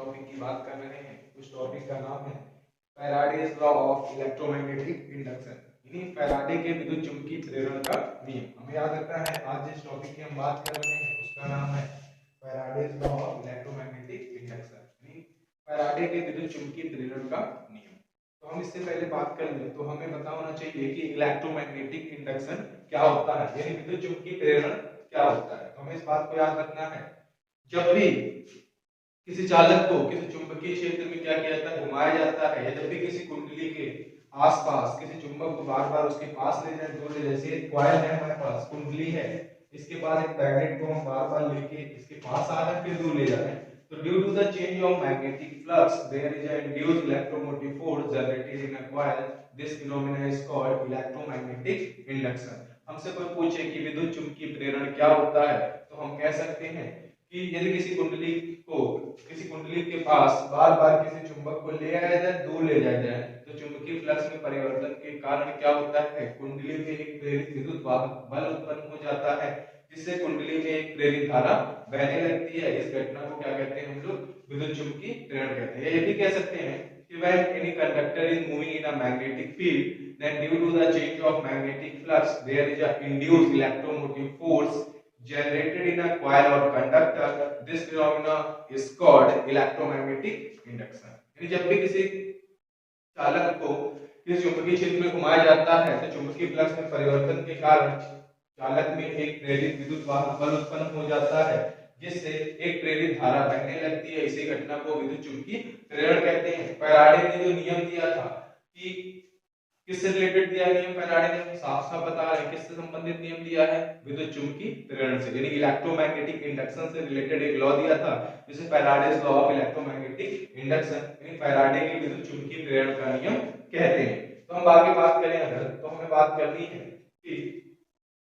Topic की बात कर रहे हैं। उस टॉपिक का नाम है Faraday's law of electromagnetic induction, यानी फैराडे के विद्युत चुंबकीय प्रेरण का नियम। हमें याद रखना है आज जिस टॉपिक की हम बात कर रहे हैं उसका नाम है Faraday's law of electromagnetic induction, यानी फैराडे के विद्युत चुंबकीय प्रेरण का नियम। तो हम इससे पहले बात कर लें तो हमें पता होना चाहिए कि इलेक्ट्रोमैग्नेटिक इंडक्शन क्या होता है, यानी विद्युत चुंबकीय प्रेरण क्या होता है। तो हमें इस बात को याद रखना है, जब भी किसी चालक को किसी चुंबकीय क्षेत्र में क्या किया जाता है, घुमाया जाता है, या जब भी किसी कुंडली के आसपास किसी चुंबक को बार बार उसके पास ले जाए, दूर ले जाए, जैसे कॉइल है हमारे पास, कुंडली है, इसके पास एक मैग्नेट को हम बार बार लेके इसके पास आ रहे हैं फिर दूर ले जा रहे हैं, तो due to the change of magnetic flux there is a induced electromotive force generated in a coil, this phenomena is called electromagnetic induction. हमसे कोई पूछे कि विद्युत चुंबकीय प्रेरण क्या होता है, तो हम कह सकते हैं कि यदि किसी कुंडली के पास बार बार किसी चुंबक को ले आया जाए, दूर ले जाया जाए, तो चुंबकीय फ्लक्स में परिवर्तन के कारण क्या होता है, कुंडली में एक प्रेरित विद्युत वाहक बल उत्पन्न हो जाता है, जिससे कुंडली में एक प्रेरित धारा बहने लगती है। इस घटना को क्या कहते हैं हम लोग, विद्युत चुंबकीय प्रेरण कहते हैं। ये भी कह सकते हैं कि when any conductor is moving in a magnetic field, then due to the change of magnetic flux there is a induced electromotive force generated in a coil or conductor, this phenomena is called electromagnetic induction। यानी जब भी किसी चालक को किसी चुंबकीय क्षेत्र में घुमाया जाता है तो चुंबकीय फ्लक्स में परिवर्तन के कारण चालक में एक प्रेरित विद्युत वाहक बल उत्पन्न हो जाता है, जिससे एक प्रेरित धारा बहने लगती है। इसी घटना को विद्युत चुंबकीय प्रेरण कहते हैं। फैराडे ने जो नियम दिया था कि किससे रिलेटेड दिया नियम, फैराडे ने साफ साफ बता रहे हैं किससे संबंधित नियम दिया है, विद्युत चुंबकीय प्रेरण से, यानी इलेक्ट्रोमैग्नेटिक इंडक्शन से रिलेटेड एक लॉ दिया था जिसे Faraday's law of electromagnetic induction, यानी फैराडे के विद्युत चुंबकीय प्रेरण का नियम कहते हैं। तो हम आगे बात करें अगर, तो हमें बात करनी है कि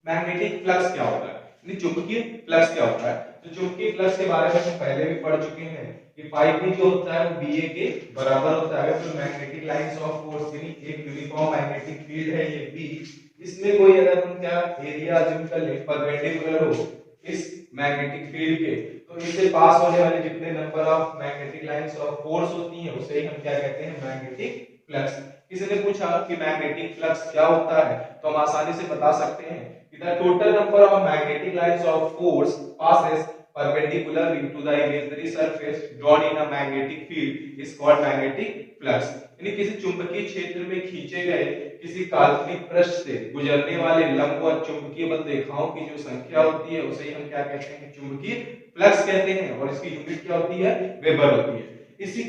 मैग्नेटिक फ्लक्स क्या होता है, यानी चुंबकीय फ्लक्स क्या होता है। तो चुंबकीय फ्लक्स के बारे में हम पहले भी पढ़ चुके हैं कि phi p जो होता है वो ba के बराबर होता है। तो मैग्नेटिक लाइंस ऑफ फोर्स, यानी एक यूनिफॉर्म मैग्नेटिक फील्ड है ये b, इसमें कोई अगर हम क्या एरिया अज्यूम कर ले परपेंडिकुलर हो इस मैग्नेटिक फील्ड के, तो इससे पास होने वाले जितने number of magnetic lines of force होती हैं उसे हम क्या कहते हैं, मैग्नेटिक फ्लक्स। किसी ने पूछा कि मैग्नेटिक फ्लक्स क्या होता है, तो हम आसानी से बता सकते हैं कि the total number of magnetic lines of force passes perpendicularly to the imaginary surface drawn in a magnetic field is called magnetic flux। यानी किसी चुंबकीय क्षेत्र में खींचे गए किसी काल्पनिक पृष्ठ से गुजरने वाले लंबवत चुंबकीय बल रेखाओं की जो संख्या होती है उसे हम क्या कहते हैं, चुंबकीय फ्लक्स कहते हैं, और इसकी यूनिट क्या होती है, वेबर होती है। इसी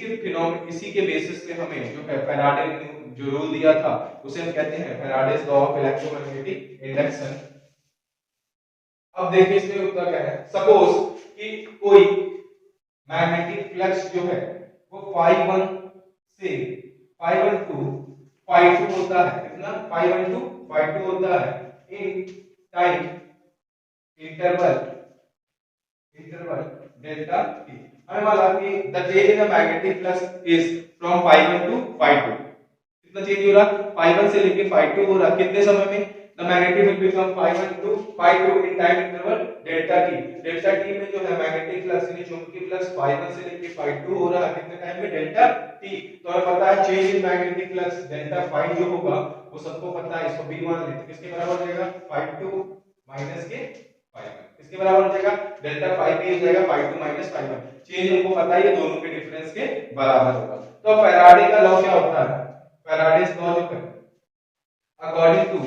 के बेसिस पे हमें जो है फैराडे ने जो रूल दिया था उसे हम कहते हैं Faraday's law of electromagnetic induction. अब देखिए इसमें उत्तर क्या है, सपोज कि कोई मैग्नेटिक फ्लक्स जो है वो phi1 से phi1 to phi2 होता है, कितना phi1 to phi2 होता है in time interval delta t। हमें मालूम है कि the change in the magnetic flux is from phi1 to phi2, कितना चेंज हो रहा, phi1 से लेके phi2 हो रहा, कितने समय में, the magnetic will become phi1 to phi2 in time interval delta t। delta t में जो है मैग्नेटिक फ्लक्स यानी चुंबकीय फ्लक्स phi1 से लेके phi2 हो रहा है, कितने टाइम में, डेल्टा t। तो हमें पता है change in magnetic flux delta phi जो होगा वो सबको पता है, इसको b मान लेते हैं, किसके बराबर हो जाएगा, phi2 माइनस के phi1, किसके बराबर हो जाएगा, डेल्टा phi b हो जाएगा phi2 माइनस phi1। चेंज हमको पता है ये दोनों के डिफरेंस के बराबर होगा। तो फैराडे का लॉ क्या होता है, फैराडेज लॉ जो है according to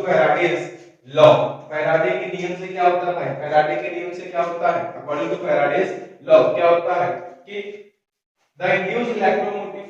Faraday's law, Faraday के नियम से क्या होता है, फैराडे के नियम से क्या होता है, अकॉर्डिंग टू फैराडेज लॉ क्या होता है कि the induced electromotive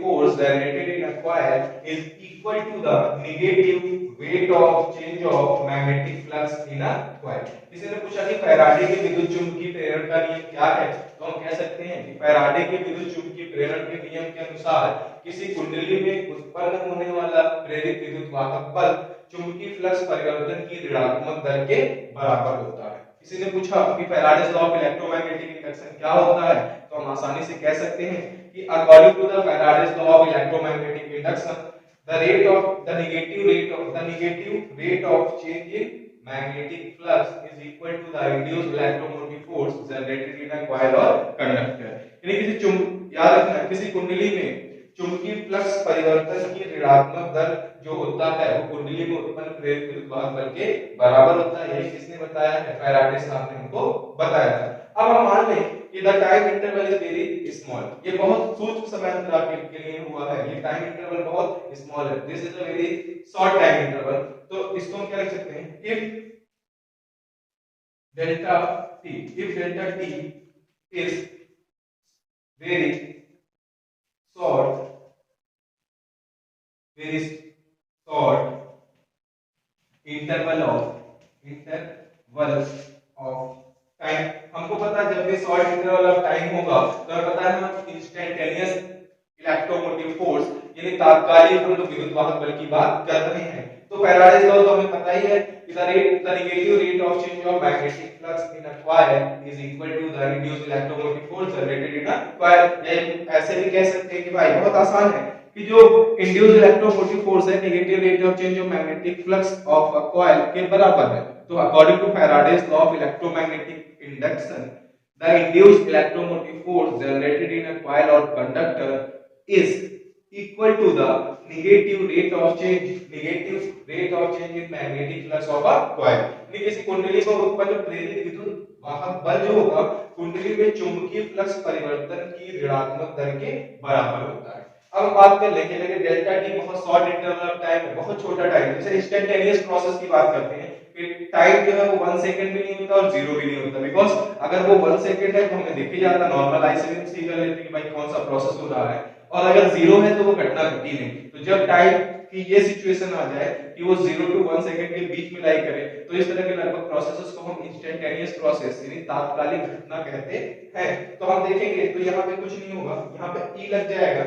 force generated in a coil is equal to the negative weight of change of magnetic flux in a coil। किसी ने पूछा कि फैराडे के विद्युत चुंबकीय प्रेरण का नियम क्या है, तो हम कह सकते हैं कि फैराडे के विद्युत चुंबकीय प्रेरण के नियम के अनुसार किसी कुंडली में उत्पन्न होने वाला प्रेरित विद्युत वाहक बल चुंबकीय फ्लक्स परिवर्तन की ऋणात्मक दर के बराबर होता है। किसी ने पूछा कि Faraday's law of electromagnetic induction क्या होता है, तो हम आसानी से कह सकते हैं कि according to the Faraday's law of electromagnetic induction the negative rate of change in magnetic flux is equal to the induced electromotive force generated in a coil or conductor। यानी याद रखना किसी कुंडली में चुंबकीय फ्लक्स परिवर्तन की ऋणात्मक दर जो होता है वो कुंडली में उत्पन्न प्रेरित विद्युत बल के बराबर होता है। यही किसने बताया है? फैराडे साहब ने हमको बताया था। अब हम मान लें कि the time interval is very small, ये बहुत सूक्ष्म समय अंतराल के लिए हुआ है, ये टाइम इंटरवल बहुत स्मॉल है, this is a very short time interval. तो इसको हम क्या लिख सकते हैं? Delta T if delta T is very short interval of time. हमको पता है जब भी शॉर्ट इंटरवल ऑफ टाइम होगा तो हमें पता है हम इंस्टेंटेनियस इलेक्ट्रोमोटिव फोर्स यानी तात्कालिक हम लोग विद्युत वाहक बल की बात कर रहे हैं। तो फैराडेज लॉ तो हमें पता ही है कि the negative rate of change of magnetic flux in a coil is equal to the induced electromotive force generated in a coil. ऐसे भी कह सकते हैं कि भाई बहुत आसान है कि जो इंड्यूस्ड इलेक्ट्रोमोटिव फोर्स है negative rate of change of magnetic flux of a coil के बराबर है। तो according to Faraday's law of electromagnetic induction, the induced electromotive force generated in a coil or conductor is equal to the negative rate of change in magnetic flux of a coil। यानी किसी कुंडली में उत्पन्न प्रेरित विद्युत वाहक बल जो होगा कुंडली में चुंबकीय फ्लक्स परिवर्तन की ऋणात्मक दर के बराबर होता है। अब बात कर लेंगे लेकिन डेल्टा टी बहुत शॉर्ट इंटरवल ऑफ टाइम है, बहुत छोटा टाइम, जैसे इंस्टेंटेनियस प्रोसेस की बात करते हैं टाइम जो है वो 1 सेकंड भी नहीं होता और 0 भी नहीं होता। बिकॉज़ अगर वो 1 सेकंड है तो हमें दिख ही जाता, नॉर्मल आई से सी कर लेते कि भाई कौन सा प्रोसेस हो रहा है, और अगर 0 है तो वो घटना घटी नहीं। तो जब टाइम की ये सिचुएशन आ जाए कि वो 0 to 1 सेकंड के बीच में लाई करे तो इस तरह के लगभग प्रोसेसेस को हम इंस्टेंटेनियस प्रोसेस यानी तात्कालिक घटना कहते हैं। तो हम देखेंगे तो यहाँ पे कुछ नहीं होगा, यहाँ पे ई लग जाएगा,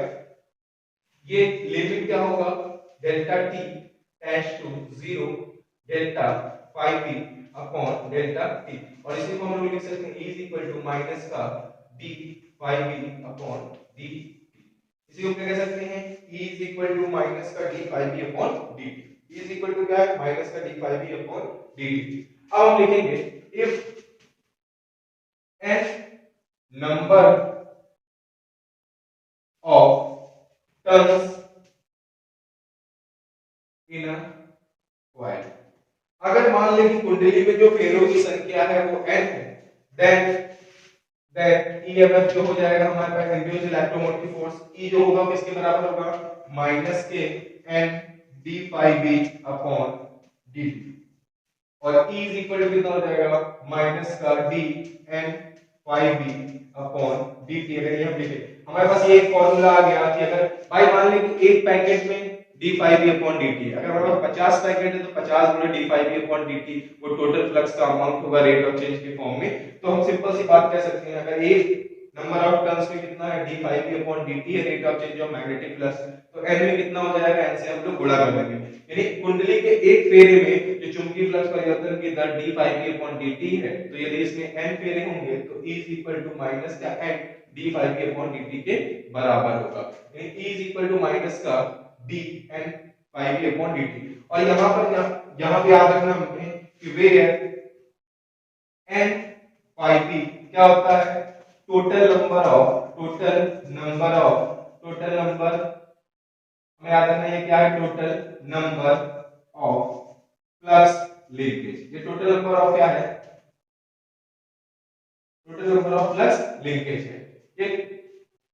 ये लिमिट क्या होगा? Delta T tends to 0 delta phi b upon delta t, और इसी को हम लोग लिख सकते हैं e is equal to minus का d phi b upon dt। इसी को क्या कह सकते हैं? e is equal to minus का d phi b upon dt। e is equal to क्या है? माइनस का d phi b upon dt। अब हम लिखेंगे if n number of turns in a coil, अगर मान लें कि कुंडली में जो फेरों की संख्या है वो n है, देन ईएमएफ जो हो जाएगा हमारे पास इंड्यूस्ड इलेक्ट्रोमोटिव फोर्स E जो होगा किसके बराबर होगा? माइनस के n d phi b upon dt, और E इज इक्वल टू कितना हो जाएगा? माइनस का d n phi b upon dt। अगर ये हम लिखे हमारे पास ये एक फॉर्मूला आ गया कि अगर भाई मान लें कि एक पैकेट में d phi b upon dt, अगर हमारे पास 50 पैकेट है तो 50 गुना d phi b upon dt वो टोटल फ्लक्स का अमाउंट होगा रेट ऑफ चेंज के फॉर्म में। तो हम सिंपल सी बात कह सकते हैं अगर एक नंबर ऑफ टर्न्स में कितना है d phi b upon dt है rate of change of magnetic flux, तो n में कितना हो जाएगा? n से हम लोग गुणा कर देंगे, यानी कुंडली के एक फेरे में जो चुंबकीय फ्लक्स परिवर्तन की दर d phi b upon dt है, तो यदि इसमें n फेरे होंगे तो E is equal to minus का n d phi b upon dt के बराबर होगा, यानी E is equal to minus का d n phi b upon dt। और यहाँ पे याद रखना हमने कि वेयर n phi b क्या होता है? टोटल नंबर हमें याद रखना ये क्या है? Total number of flux linkage. ये टोटल नंबर ऑफ क्या है? Total number of flux linkage है, ये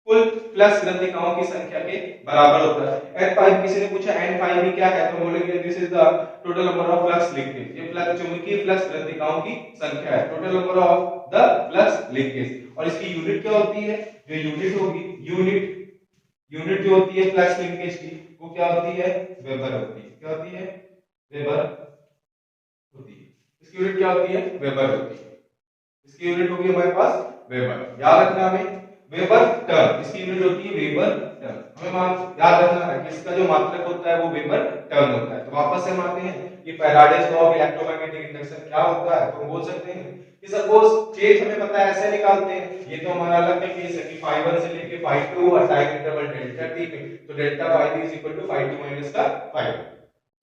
कुल फ्लक्स ग्रंथिकाओं की संख्या के बराबर होता है। n5 किसी ने पूछा n5 भी क्या है, तो बोलेंगे this is the total number of flux linkage, ये फ्लक्स चुंबकीय फ्लक्स ग्रंथिकाओं की संख्या है, total number of the flux linkage. और इसकी यूनिट क्या होती है? जो यूनिट होगी यूनिट जो होती है फ्लक्स लिंकेज की वो क्या होती है? वेबर होती है। क्या होती है? वेबर होती है। इसकी यूनिट क्या होती है? वेबर होती है। इसकी यूनिट होगी हमारे पास वेबर। याद रखना हमें वेबर टर्न, इसकी यूनिट होती है वेबर टर्न। हमें याद रखना है कि इसका जो मात्रक होता है वो वेबर टर्न होता है। तो वापस से हम आते हैं कि Faraday's law of electromagnetic induction क्या होता है। तो बोल सकते हैं कि सपोज केस हमें पता है ऐसे निकालते हैं, ये तो हमारा अलग का केस है कि phi 1 से लेके phi 2 और टाइम इंटरवल डेल्टा t में, तो delta phi b is equal to phi 2 minus का phi 1,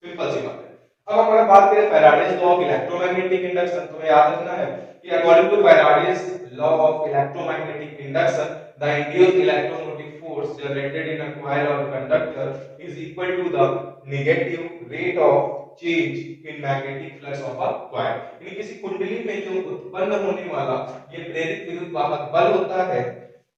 सिंपल सी बात है। अब हमारा बात करें Faraday's law of electromagnetic induction, तो याद रखना है कि according to Faraday's law of electromagnetic induction the induced electromotive force generated in a coil or conductor is equal to the negative rate of change in magnetic flux of a coil। यानी किसी कुंडली में जो उत्पन्न होने वाला ये प्रेरित विद्युत वाहक बल होता है,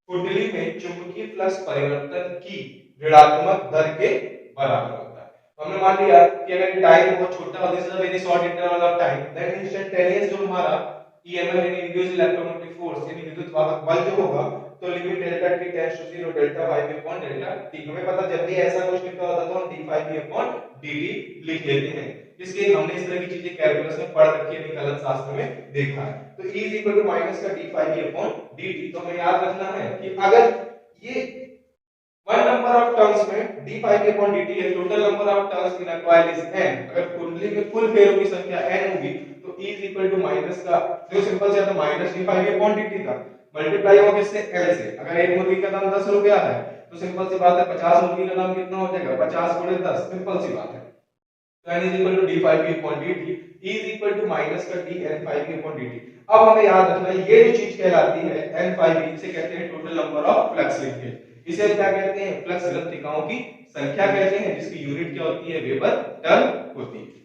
कुंडली में चुंबकीय फ्लक्स परिवर्तन की ऋणात्मक दर के बराबर होता है। हमने मान लिया कि अगर टाइम बहुत छोटा हो, this is a very short interval of time, then instantaneous जो हमारा ईएमएफ यानी इंड्यूस्ड इलेक्ट्रोमोटिव फोर्स यानी विद्युत वाहक बल जो होगा, तो limit delta t tends to 0 delta y b upon delta t। हमें पता जब भी ऐसा कुछ लिखा होता तो हम d phi b upon dt लिख लेते हैं। इसके हमने इस तरह की चीजें कैलकुलस में पढ़ रखी है, निकालन शास्त्र में देखा है। तो e is equal to minus का d phi b upon dt। तो हमें याद रखना है कि अगर ये वन नंबर ऑफ टर्न्स में d phi b upon dt है, total number of turns in a coil is n, अगर कुंडली में कुल फेरों की संख्या n होगी तो e is equal to minus का जो सिंपल से आता minus d phi b upon dt था, मल्टीप्लाई होगा किससे l से। अगर एक मुर्गी का दाम 10 रुपया है तो सिंपल सी बात है 50 मुर्गी का दाम कितना हो जाएगा, 50 गुणे 10, सिंपल सी बात है। तो n is equal to d phi b upon dt, e is equal to minus का d n phi b upon dt। अब हमें याद रखना है ये जो चीज कहलाती है n phi b, इसे कहते हैं total number of flux linkage. इसे क्या कहते हैं, फ्लक्स ग्रंथिकाओं की संख्या कहते हैं, जिसकी यूनिट क्या होती है, वेबर टर्न होती है।